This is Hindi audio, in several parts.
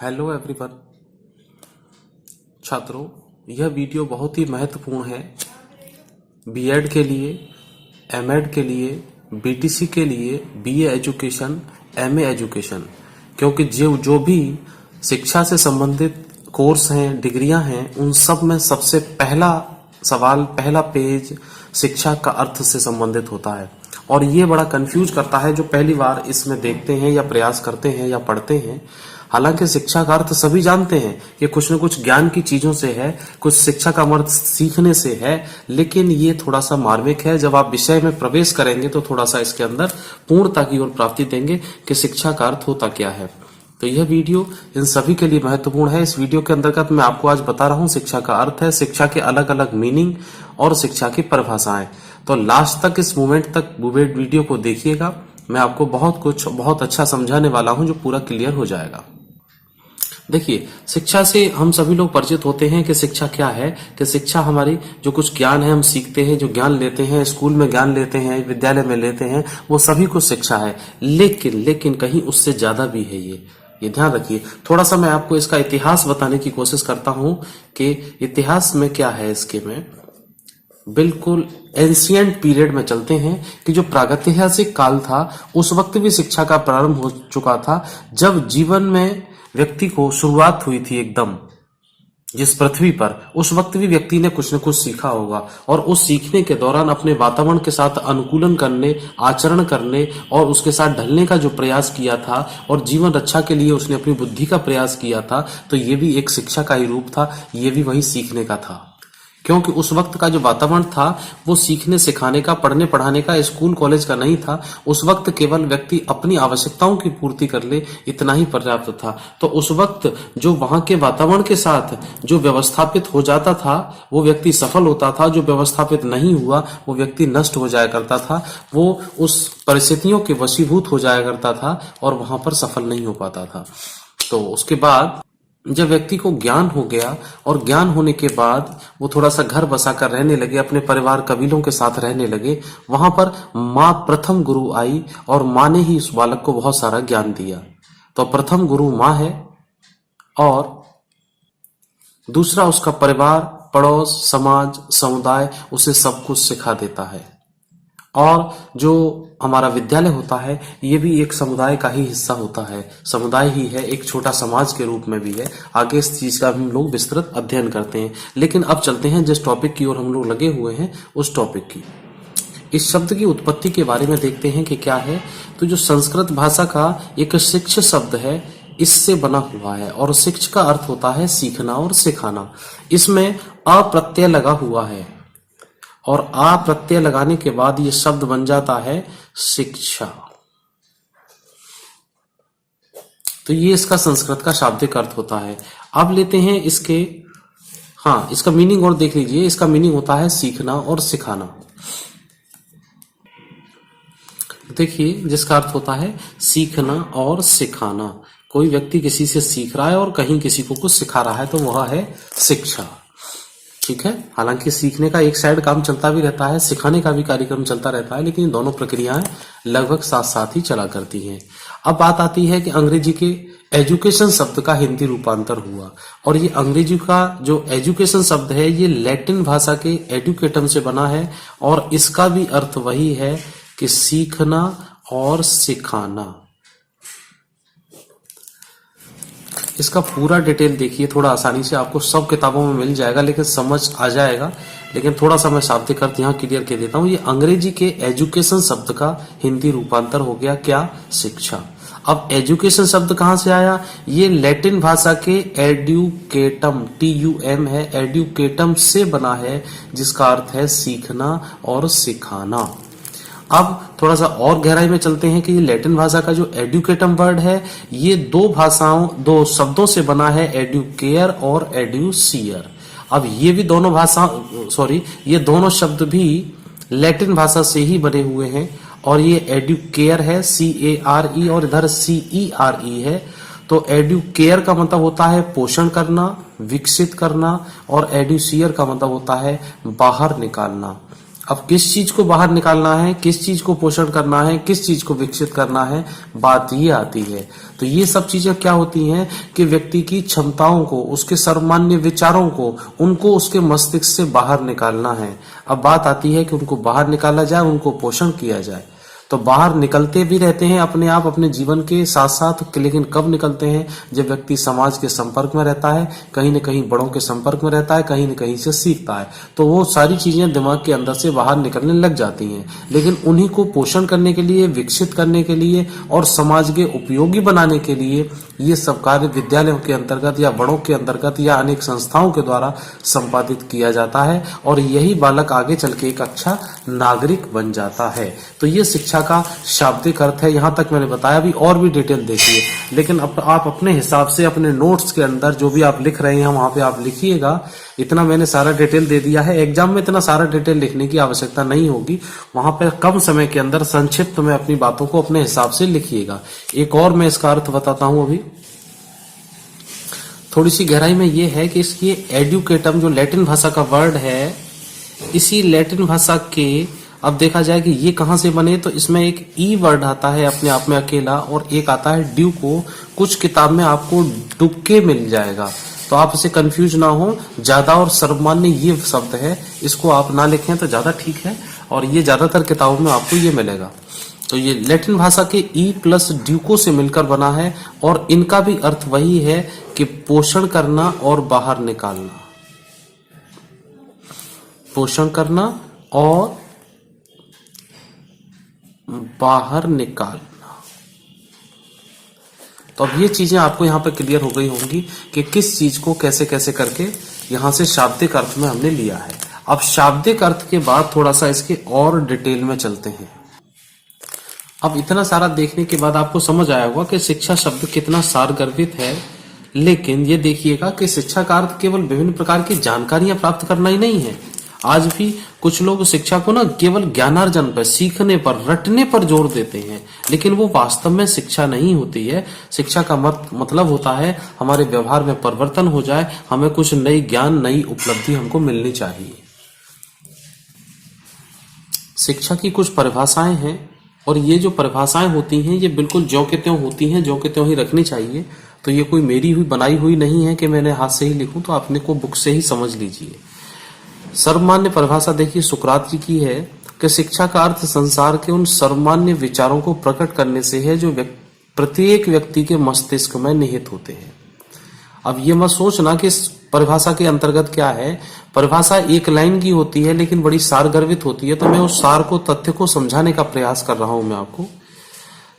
Hello everyone. छात्रों, यह वीडियो बहुत ही महत्वपूर्ण है बीएड के लिए, एमएड के लिए, बीटीसी के लिए, बीए एजुकेशन, एमए एजुकेशन, क्योंकि जो भी शिक्षा से संबंधित कोर्स हैं, डिग्रियां हैं, उन सब में सबसे पहला सवाल, पहला पेज शिक्षा का अर्थ से संबंधित होता है। और ये बड़ा कंफ्यूज करता है जो पहली बार इसमें देखते हैं या प्रयास करते हैं या पढ़ते हैं। हालांकि शिक्षा का अर्थ सभी जानते हैं कि कुछ न कुछ ज्ञान की चीजों से है, कुछ शिक्षा का अर्थ सीखने से है, लेकिन ये थोड़ा सा मार्मिक है। जब आप विषय में प्रवेश करेंगे तो थोड़ा सा इसके अंदर पूर्णता की ओर प्राप्ति देंगे कि शिक्षा का अर्थ होता क्या है। तो यह वीडियो इन सभी के लिए महत्वपूर्ण है। इस वीडियो के अंतर्गत मैं आपको आज बता रहा हूं शिक्षा का अर्थ है, शिक्षा के अलग अलग मीनिंग और शिक्षा की परिभाषाएं। तो लास्ट तक, इस मोमेंट तक वीडियो को देखिएगा। मैं आपको बहुत अच्छा समझाने वाला हूं जो पूरा क्लियर हो जाएगा। देखिए, शिक्षा से हम सभी लोग परिचित होते हैं कि शिक्षा क्या है। कि शिक्षा हमारी जो कुछ ज्ञान है हम सीखते हैं, जो ज्ञान लेते हैं, स्कूल में ज्ञान लेते हैं, विद्यालय में लेते हैं, वो सभी कुछ शिक्षा है। लेकिन कहीं उससे ज्यादा भी है। ये ध्यान रखिए। थोड़ा सा मैं आपको इसका इतिहास बताने की कोशिश करता हूं कि इतिहास में क्या है। इसके में बिल्कुल एंशिएंट पीरियड में चलते हैं कि जो प्रागैतिहासिक काल था उस वक्त भी शिक्षा का प्रारंभ हो चुका था। जब जीवन में व्यक्ति को शुरुआत हुई थी एकदम जिस पृथ्वी पर, उस वक्त भी व्यक्ति ने कुछ न कुछ सीखा होगा और उस सीखने के दौरान अपने वातावरण के साथ अनुकूलन करने, आचरण करने और उसके साथ ढलने का जो प्रयास किया था और जीवन रक्षा के लिए उसने अपनी बुद्धि का प्रयास किया था, तो ये भी एक शिक्षा का ही रूप था। ये भी वही सीखने का था, क्योंकि उस वक्त का जो वातावरण था वो सीखने सिखाने का, पढ़ने पढ़ाने का, स्कूल कॉलेज का नहीं था। उस वक्त केवल व्यक्ति अपनी आवश्यकताओं की पूर्ति कर ले, इतना ही पर्याप्त था। तो उस वक्त जो वहां के वातावरण के साथ जो व्यवस्थापित हो जाता था वो व्यक्ति सफल होता था, जो व्यवस्थापित नहीं हुआ वो व्यक्ति नष्ट हो जाया करता था। वो उस परिस्थितियों के वशीभूत हो जाया करता था और वहां पर सफल नहीं हो पाता था। तो उसके बाद जब व्यक्ति को ज्ञान हो गया और ज्ञान होने के बाद वो थोड़ा सा घर बसाकर रहने लगे, अपने परिवार कबीलों के साथ रहने लगे, वहां पर माँ प्रथम गुरु आई और माँ ने ही उस बालक को बहुत सारा ज्ञान दिया। तो प्रथम गुरु माँ है और दूसरा उसका परिवार, पड़ोस, समाज, समुदाय उसे सब कुछ सिखा देता है। और जो हमारा विद्यालय होता है ये भी एक समुदाय का ही हिस्सा होता है, समुदाय ही है, एक छोटा समाज के रूप में भी है। आगे इस चीज का हम लोग विस्तृत अध्ययन करते हैं। लेकिन अब चलते हैं जिस टॉपिक की ओर हम लोग लगे हुए हैं उस टॉपिक की, इस शब्द की उत्पत्ति के बारे में देखते हैं कि क्या है। तो जो संस्कृत भाषा का एक शिक्ष शब्द है इससे बना हुआ है और शिक्ष का अर्थ होता है सीखना और सिखाना। इसमें अ प्रत्यय लगा हुआ है और आ प्रत्यय लगाने के बाद ये शब्द बन जाता है शिक्षा। तो ये इसका संस्कृत का शाब्दिक अर्थ होता है। अब लेते हैं इसका मीनिंग और देख लीजिए। इसका मीनिंग होता है सीखना और सिखाना। देखिए, जिसका अर्थ होता है सीखना और सिखाना। कोई व्यक्ति किसी से सीख रहा है और कहीं किसी को कुछ सिखा रहा है तो वह है शिक्षा। ठीक है। हालांकि सीखने का एक साइड काम चलता भी रहता है, सिखाने का भी कार्यक्रम चलता रहता है, लेकिन दोनों प्रक्रियाएं लगभग साथ साथ ही चला करती हैं। अब बात आती है कि अंग्रेजी के एजुकेशन शब्द का हिंदी रूपांतर हुआ और ये अंग्रेजी का जो एजुकेशन शब्द है ये लैटिन भाषा के एडुकेटम से बना है और इसका भी अर्थ वही है कि सीखना और सिखाना। इसका पूरा डिटेल देखिए, थोड़ा आसानी से आपको सब किताबों में मिल जाएगा, लेकिन समझ आ जाएगा। लेकिन थोड़ा सा मैं शाब्दिक अर्थ यहाँ क्लियर कर देता हूँ। ये अंग्रेजी के एजुकेशन शब्द का हिंदी रूपांतर हो गया क्या? शिक्षा। अब एजुकेशन शब्द कहां से आया? ये लैटिन भाषा के एड्यूकेटम, TUM है, एड्यूकेटम से बना है, जिसका अर्थ है सीखना और सिखाना। अब थोड़ा सा और गहराई में चलते हैं कि ये लैटिन भाषा का जो एडुकेटम वर्ड है ये दो शब्दों से बना है, एडुकेयर और एडुसियर। अब ये भी ये दोनों शब्द भी लैटिन भाषा से ही बने हुए हैं और ये एडुकेयर है CARE और इधर CERE है। तो एडुकेयर का मतलब होता है पोषण करना, विकसित करना और एडुसियर का मतलब होता है बाहर निकालना। अब किस चीज को बाहर निकालना है, किस चीज को पोषण करना है, किस चीज को विकसित करना है, बात ये आती है। तो ये सब चीजें क्या होती हैं कि व्यक्ति की क्षमताओं को, उसके सर्वमान्य विचारों को, उनको उसके मस्तिष्क से बाहर निकालना है। अब बात आती है कि उनको बाहर निकाला जाए, उनको पोषण किया जाए। तो बाहर निकलते भी रहते हैं अपने आप अपने जीवन के साथ साथ, लेकिन कब निकलते हैं? जब व्यक्ति समाज के संपर्क में रहता है, कहीं न कहीं बड़ों के संपर्क में रहता है, कहीं न कहीं से सीखता है, तो वो सारी चीजें दिमाग के अंदर से बाहर निकलने लग जाती हैं। लेकिन उन्हीं को पोषण करने के लिए, विकसित करने के लिए और समाज के उपयोगी बनाने के लिए ये सब कार्य विद्यालयों के अंतर्गत या बड़ों के अंतर्गत या अनेक संस्थाओं के द्वारा संपादित किया जाता है, और यही बालक आगे चल के एक अच्छा नागरिक बन जाता है। तो ये शिक्षा का शाब्दिक अर्थ है। यहां तक मैंने बताया, भी और भी डिटेल देखिए, लेकिन आप अपने हिसाब से अपने नोट्स के अंदर जो भी आप लिख रहे हैं वहां पे आप लिखिएगा। इतना मैंने सारा डिटेल दे दिया है, एग्जाम में इतना सारा डिटेल लिखने की आवश्यकता नहीं होगी। वहां पर कम समय के अंदर संक्षिप्त में अपनी बातों को अपने हिसाब से लिखिएगा। एक और मैं इसका अर्थ बताता हूं अभी थोड़ी सी गहराई में। ये है कि इसकी एडुकेटम जो लैटिन भाषा का वर्ड है, इसी लैटिन भाषा के अब देखा जाए कि ये कहां से बने, तो इसमें एक ई वर्ड आता है अपने आप में अकेला, और एक आता है ड्यू को। कुछ किताब में आपको डुबके मिल जाएगा, तो आप इसे कंफ्यूज ना हो। ज्यादा और सर्वमान्य ये शब्द है, इसको आप ना लिखें तो ज्यादा ठीक है, और ये ज्यादातर किताबों में आपको ये मिलेगा। तो ये लैटिन भाषा के ई प्लस ड्यूको से मिलकर बना है, और इनका भी अर्थ वही है कि पोषण करना और बाहर निकालना, पोषण करना और बाहर निकालना। तो अब ये चीजें आपको यहां पर क्लियर हो गई होंगी कि किस चीज को कैसे कैसे करके यहां से शाब्दिक अर्थ में हमने लिया है। अब शाब्दिक अर्थ के बाद थोड़ा सा इसके और डिटेल में चलते हैं। अब इतना सारा देखने के बाद आपको समझ आया होगा कि शिक्षा शब्द कितना सारगर्भित है। लेकिन ये देखिएगा कि शिक्षा का अर्थ केवल विभिन्न प्रकार की जानकारियां प्राप्त करना ही नहीं है। आज भी कुछ लोग शिक्षा को ना केवल ज्ञानार्जन पर, सीखने पर, रटने पर जोर देते हैं, लेकिन वो वास्तव में शिक्षा नहीं होती है। शिक्षा का मतलब होता है हमारे व्यवहार में परिवर्तन हो जाए, हमें कुछ नई ज्ञान, नई उपलब्धि हमको मिलनी चाहिए। शिक्षा की कुछ परिभाषाएं हैं, और ये जो परिभाषाएं होती हैं ये बिल्कुल ज्यों के त्यों होती हैं, ज्यों के त्यों ही रखनी चाहिए। तो ये कोई मेरी हुई बनाई हुई नहीं है कि मैंने हाथ से ही लिखूं, तो अपने को बुक से ही समझ लीजिए। सर्वमान्य परिभाषा देखिए सुकरात जी की है कि शिक्षा का अर्थ संसार के उन सर्वमान्य विचारों को प्रकट करने से है जो प्रत्येक व्यक्ति के मस्तिष्क में निहित होते हैं। अब ये मत सोचना कि इस परिभाषा के अंतर्गत क्या है। परिभाषा एक लाइन की होती है लेकिन बड़ी सारगर्भित होती है, तो मैं उस सार को, तथ्य को समझाने का प्रयास कर रहा हूं मैं आपको।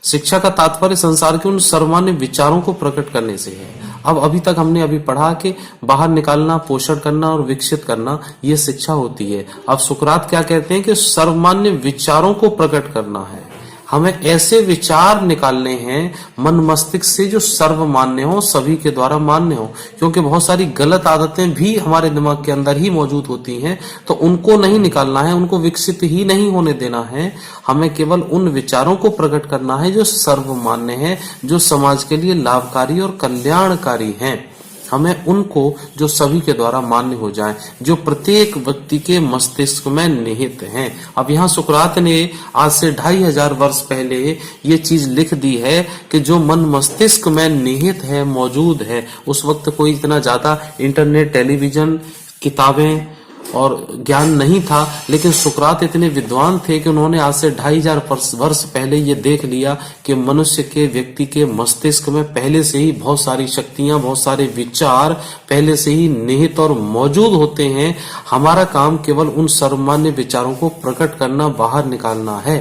शिक्षा का तात्पर्य संसार के उन सर्वमान्य विचारों को प्रकट करने से है। अब अभी तक हमने पढ़ा कि बाहर निकालना, पोषण करना और विकसित करना ये शिक्षा होती है। अब सुकरात क्या कहते हैं कि सर्वमान्य विचारों को प्रकट करना है। हमें ऐसे विचार निकालने हैं मन मस्तिष्क से जो सर्वमान्य हो, सभी के द्वारा मान्य हो, क्योंकि बहुत सारी गलत आदतें भी हमारे दिमाग के अंदर ही मौजूद होती हैं। तो उनको नहीं निकालना है, उनको विकसित ही नहीं होने देना है। हमें केवल उन विचारों को प्रकट करना है जो सर्वमान्य है, जो समाज के लिए लाभकारी और कल्याणकारी हैं। हमें उनको जो सभी के द्वारा मान्य हो जाए, जो प्रत्येक व्यक्ति के मस्तिष्क में निहित हैं। अब यहाँ सुकरात ने आज से 2500 वर्ष पहले ये चीज लिख दी है कि जो मन मस्तिष्क में निहित है, मौजूद है। उस वक्त कोई इतना ज्यादा इंटरनेट, टेलीविजन, किताबें और ज्ञान नहीं था, लेकिन सुकरात इतने विद्वान थे कि उन्होंने आज से 2500 वर्ष पहले ये देख लिया कि मनुष्य के, व्यक्ति के मस्तिष्क में पहले से ही बहुत सारी शक्तियां, बहुत सारे विचार पहले से ही निहित और मौजूद होते हैं। हमारा काम केवल उन सर्वमान्य विचारों को प्रकट करना, बाहर निकालना है,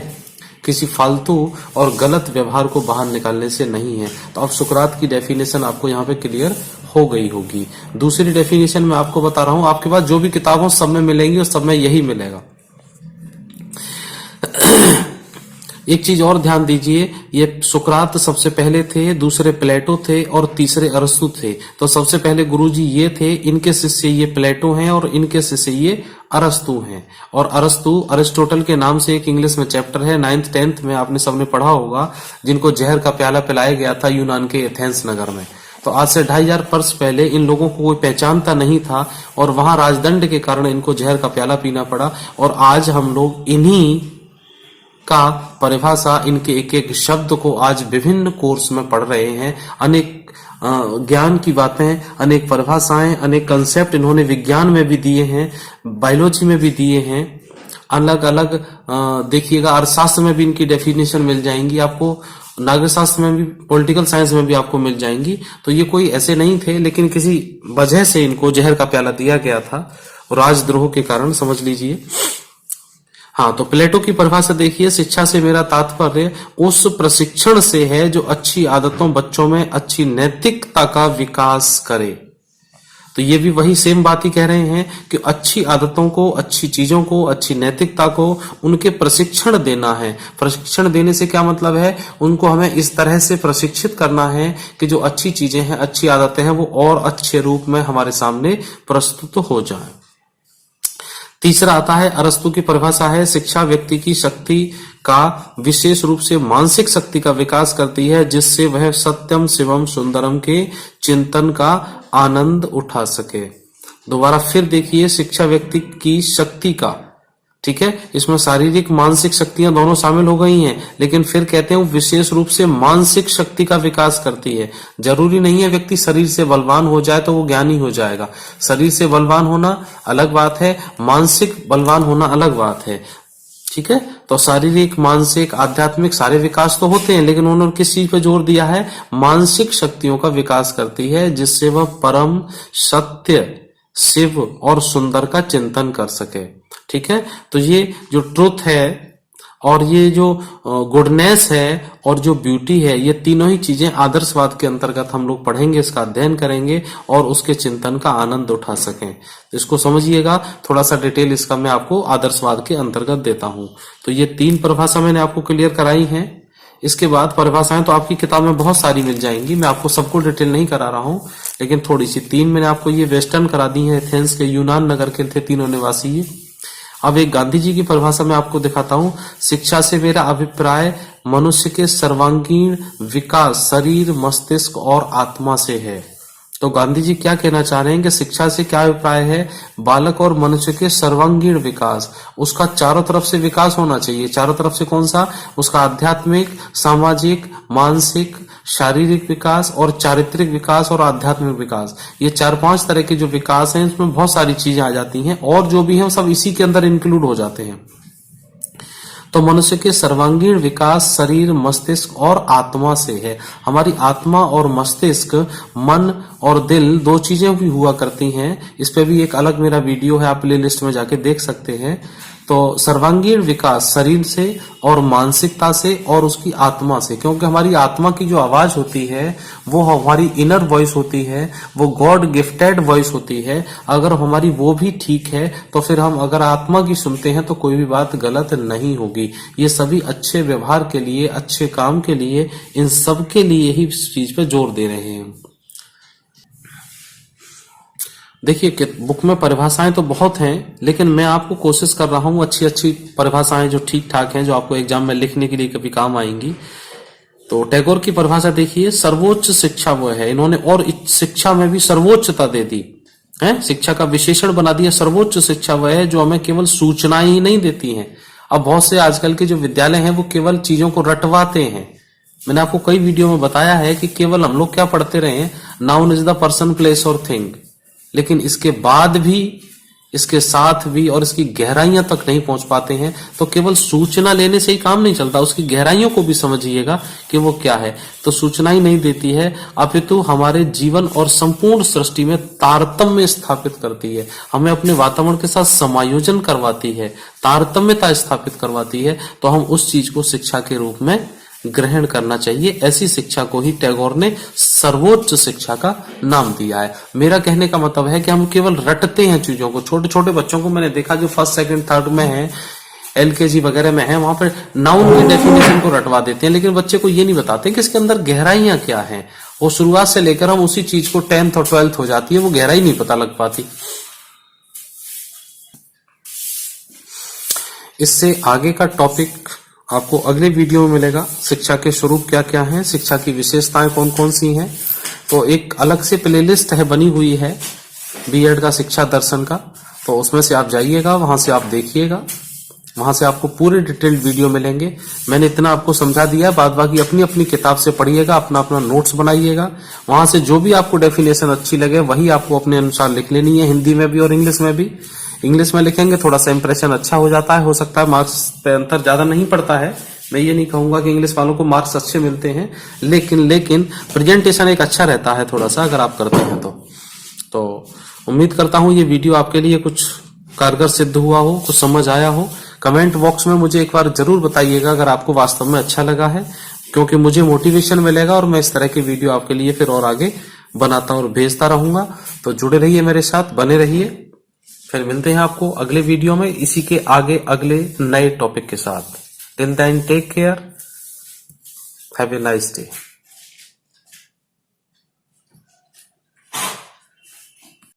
किसी फालतू और गलत व्यवहार को बाहर निकालने से नहीं है। तो अब सुकरात की डेफिनेशन आपको यहाँ पे क्लियर हो गई होगी। दूसरी डेफिनेशन मैं आपको बता रहा हूं, आपके पास जो भी किताबों सब में मिलेंगी और सब में यही मिलेगा। एक चीज और ध्यान दीजिए, ये सुकरात सबसे पहले थे, दूसरे प्लेटो थे और तीसरे अरस्तु थे। तो सबसे पहले गुरुजी ये थे, इनके शिष्य ये प्लेटो हैं और इनके शिष्य ये अरस्तु हैं। और अरस्तु अरिस्टोटल के नाम से एक इंग्लिश में चैप्टर है, 9th 10th में आपने सबने पढ़ा होगा, जिनको जहर का प्याला पिलाया गया था यूनान के एथेंस नगर में। तो आज से 2500 वर्ष पहले इन लोगों को कोई पहचानता नहीं था और वहां राजदंड के कारण इनको जहर का प्याला पीना पड़ा। और आज हम लोग इन्हीं का परिभाषा, इनके एक एक शब्द को आज विभिन्न कोर्स में पढ़ रहे हैं। अनेक ज्ञान की बातें, अनेक परिभाषाएं, अनेक कंसेप्ट इन्होंने विज्ञान में भी दिए हैं, बायोलॉजी में भी दिए हैं, अलग अलग देखिएगा अर्थशास्त्र में भी इनकी डेफिनेशन मिल जाएंगी आपको, नागरिक शास्त्र में भी, पॉलिटिकल साइंस में भी आपको मिल जाएंगी। तो ये कोई ऐसे नहीं थे, लेकिन किसी वजह से इनको जहर का प्याला दिया गया था, राजद्रोह के कारण, समझ लीजिए। हाँ, तो प्लेटो की परिभाषा देखिए, शिक्षा से मेरा तात्पर्य उस प्रशिक्षण से है जो अच्छी आदतों, बच्चों में अच्छी नैतिकता का विकास करे। तो ये भी वही सेम बात ही कह रहे हैं कि अच्छी आदतों को, अच्छी चीजों को, अच्छी नैतिकता को उनके प्रशिक्षण देना है। प्रशिक्षण देने से क्या मतलब है, उनको हमें इस तरह से प्रशिक्षित करना है कि जो अच्छी चीजें हैं, अच्छी आदतें हैं, वो और अच्छे रूप में हमारे सामने प्रस्तुत हो जाए। तीसरा आता है, अरस्तु की परिभाषा है, शिक्षा व्यक्ति की शक्ति का, विशेष रूप से मानसिक शक्ति का विकास करती है, जिससे वह सत्यम शिवम सुंदरम के चिंतन का आनंद उठा सके। दोबारा फिर देखिए, शिक्षा व्यक्ति की शक्ति का, ठीक है, इसमें शारीरिक मानसिक शक्तियां दोनों शामिल हो गई हैं, लेकिन फिर कहते हैं विशेष रूप से मानसिक शक्ति का विकास करती है। जरूरी नहीं है व्यक्ति शरीर से बलवान हो जाए तो वो ज्ञानी हो जाएगा। शरीर से बलवान होना अलग बात है, मानसिक बलवान होना अलग बात है, ठीक है। तो शारीरिक, मानसिक, आध्यात्मिक सारे विकास तो होते हैं, लेकिन उन्होंने किस चीज पे जोर दिया है, मानसिक शक्तियों का विकास करती है, जिससे वह परम सत्य, शिव और सुंदर का चिंतन कर सके, ठीक है। तो ये जो ट्रुथ है और ये जो गुडनेस है और जो ब्यूटी है, ये तीनों ही चीजें आदर्शवाद के अंतर्गत हम लोग पढ़ेंगे, इसका अध्ययन करेंगे और उसके चिंतन का आनंद उठा सकें। तो इसको समझिएगा, थोड़ा सा डिटेल इसका मैं आपको आदर्शवाद के अंतर्गत देता हूं। तो ये 3 परिभाषा मैंने आपको क्लियर कराई हैं। इसके बाद परिभाषाएं तो आपकी किताब में बहुत सारी मिल जाएंगी, मैं आपको सबको डिटेल नहीं करा रहा हूं, लेकिन थोड़ी सी 3 मैंने आपको ये वेस्टर्न करा दी है, एथेंस के, यूनान नगर के थे तीनों निवासी ये। अब एक गांधी जी की परिभाषा मैं आपको दिखाता हूं, शिक्षा से मेरा अभिप्राय मनुष्य के सर्वांगीण विकास शरीर, मस्तिष्क और आत्मा से है। तो गांधी जी क्या कहना चाह रहे हैं कि शिक्षा से क्या अभिप्राय है, बालक और मनुष्य के सर्वांगीण विकास, उसका चारों तरफ से विकास होना चाहिए। चारों तरफ से कौन सा, उसका आध्यात्मिक, सामाजिक, मानसिक, शारीरिक विकास और चारित्रिक विकास और आध्यात्मिक विकास, ये 4-5 तरह के जो विकास हैं, इसमें बहुत सारी चीजें आ जाती हैं और जो भी है सब इसी के अंदर इंक्लूड हो जाते हैं। तो मनुष्य के सर्वांगीण विकास शरीर, मस्तिष्क और आत्मा से है। हमारी आत्मा और मस्तिष्क, मन और दिल 2 चीजें भी हुआ करती हैं। इस पे भी एक अलग मेरा वीडियो है, आप प्ले लिस्ट में जाके देख सकते हैं। तो सर्वांगीण विकास शरीर से और मानसिकता से और उसकी आत्मा से, क्योंकि हमारी आत्मा की जो आवाज होती है वो हमारी इनर वॉइस होती है, वो गॉड गिफ्टेड वॉइस होती है। अगर हमारी वो भी ठीक है तो फिर हम अगर आत्मा की सुनते हैं तो कोई भी बात गलत नहीं होगी। ये सभी अच्छे व्यवहार के लिए, अच्छे काम के लिए, इन सब के लिए ही इस चीज पे जोर दे रहे हैं। देखिए कि बुक में परिभाषाएं तो बहुत हैं, लेकिन मैं आपको कोशिश कर रहा हूं अच्छी अच्छी परिभाषाएं जो ठीक ठाक हैं, जो आपको एग्जाम में लिखने के लिए कभी काम आएंगी। तो टैगोर की परिभाषा देखिए, सर्वोच्च शिक्षा वो है, इन्होंने और शिक्षा में भी सर्वोच्चता दे दी है, शिक्षा का विशेषण बना दिया। सर्वोच्च शिक्षा वह है जो हमें केवल सूचनाएं ही नहीं देती हैं। अब बहुत से आजकल के जो विद्यालय हैं वो केवल चीजों को रटवाते हैं। मैंने आपको कई वीडियो में बताया है कि केवल हम लोग क्या पढ़ते रहे हैं, noun is the person, place और थिंग, लेकिन इसके बाद भी, इसके साथ भी और इसकी गहराइयां तक नहीं पहुंच पाते हैं। तो केवल सूचना लेने से ही काम नहीं चलता, उसकी गहराइयों को भी समझिएगा कि वो क्या है। तो सूचना ही नहीं देती है, अपितु हमारे जीवन और संपूर्ण सृष्टि में तारतम्य स्थापित करती है, हमें अपने वातावरण के साथ समायोजन करवाती है, तारतम्यता स्थापित करवाती है। तो हम उस चीज को शिक्षा के रूप में ग्रहण करना चाहिए। ऐसी शिक्षा को ही टैगोर ने सर्वोच्च शिक्षा का नाम दिया है। मेरा कहने का मतलब है कि हम केवल रटते हैं चीजों को। छोटे छोटे बच्चों को मैंने देखा जो 1st, 2nd, 3rd में है, LKG वगैरह में है, वहां पर नाउन की डेफिनेशन को रटवा देते हैं, लेकिन बच्चे को ये नहीं बताते कि इसके अंदर गहराइयां क्या हैं। वो शुरुआत से लेकर हम उसी चीज को 10th और 12th हो जाती है, वो गहराई नहीं पता लग पाती। इससे आगे का टॉपिक आपको अगले वीडियो में मिलेगा। शिक्षा के स्वरूप क्या क्या हैं, शिक्षा की विशेषताएं कौन कौन सी हैं। तो एक अलग से प्लेलिस्ट है बनी हुई है बीएड का शिक्षा दर्शन का, तो उसमें से आप जाइएगा, वहां से आप देखिएगा, वहां से आपको पूरे डिटेल्ड वीडियो मिलेंगे। मैंने इतना आपको समझा दिया, बाद बाकी अपनी अपनी किताब से पढ़िएगा, अपना अपना नोट्स बनाइएगा, वहां से जो भी आपको डेफिनेशन अच्छी लगे वही आपको अपने अनुसार लिख लेनी है, हिंदी में भी और इंग्लिश में भी। इंग्लिश में लिखेंगे थोड़ा सा इंप्रेशन अच्छा हो जाता है, हो सकता है मार्क्स पे अंतर ज्यादा नहीं पड़ता है, मैं ये नहीं कहूंगा कि इंग्लिश वालों को मार्क्स अच्छे मिलते हैं, लेकिन प्रेजेंटेशन एक अच्छा रहता है थोड़ा सा अगर आप करते हैं तो उम्मीद करता हूं ये वीडियो आपके लिए कुछ कारगर सिद्ध हुआ हो, कुछ समझ आया हो। कमेंट बॉक्स में मुझे एक बार जरूर बताइएगा अगर आपको वास्तव में अच्छा लगा है, क्योंकि मुझे मोटिवेशन मिलेगा और मैं इस तरह की वीडियो आपके लिए फिर और आगे बनाता और भेजता रहूंगा। तो जुड़े रहिए मेरे साथ, बने रहिए, फिर मिलते हैं आपको अगले वीडियो में इसी के आगे अगले नए टॉपिक के साथ। Till then take care, have a nice day.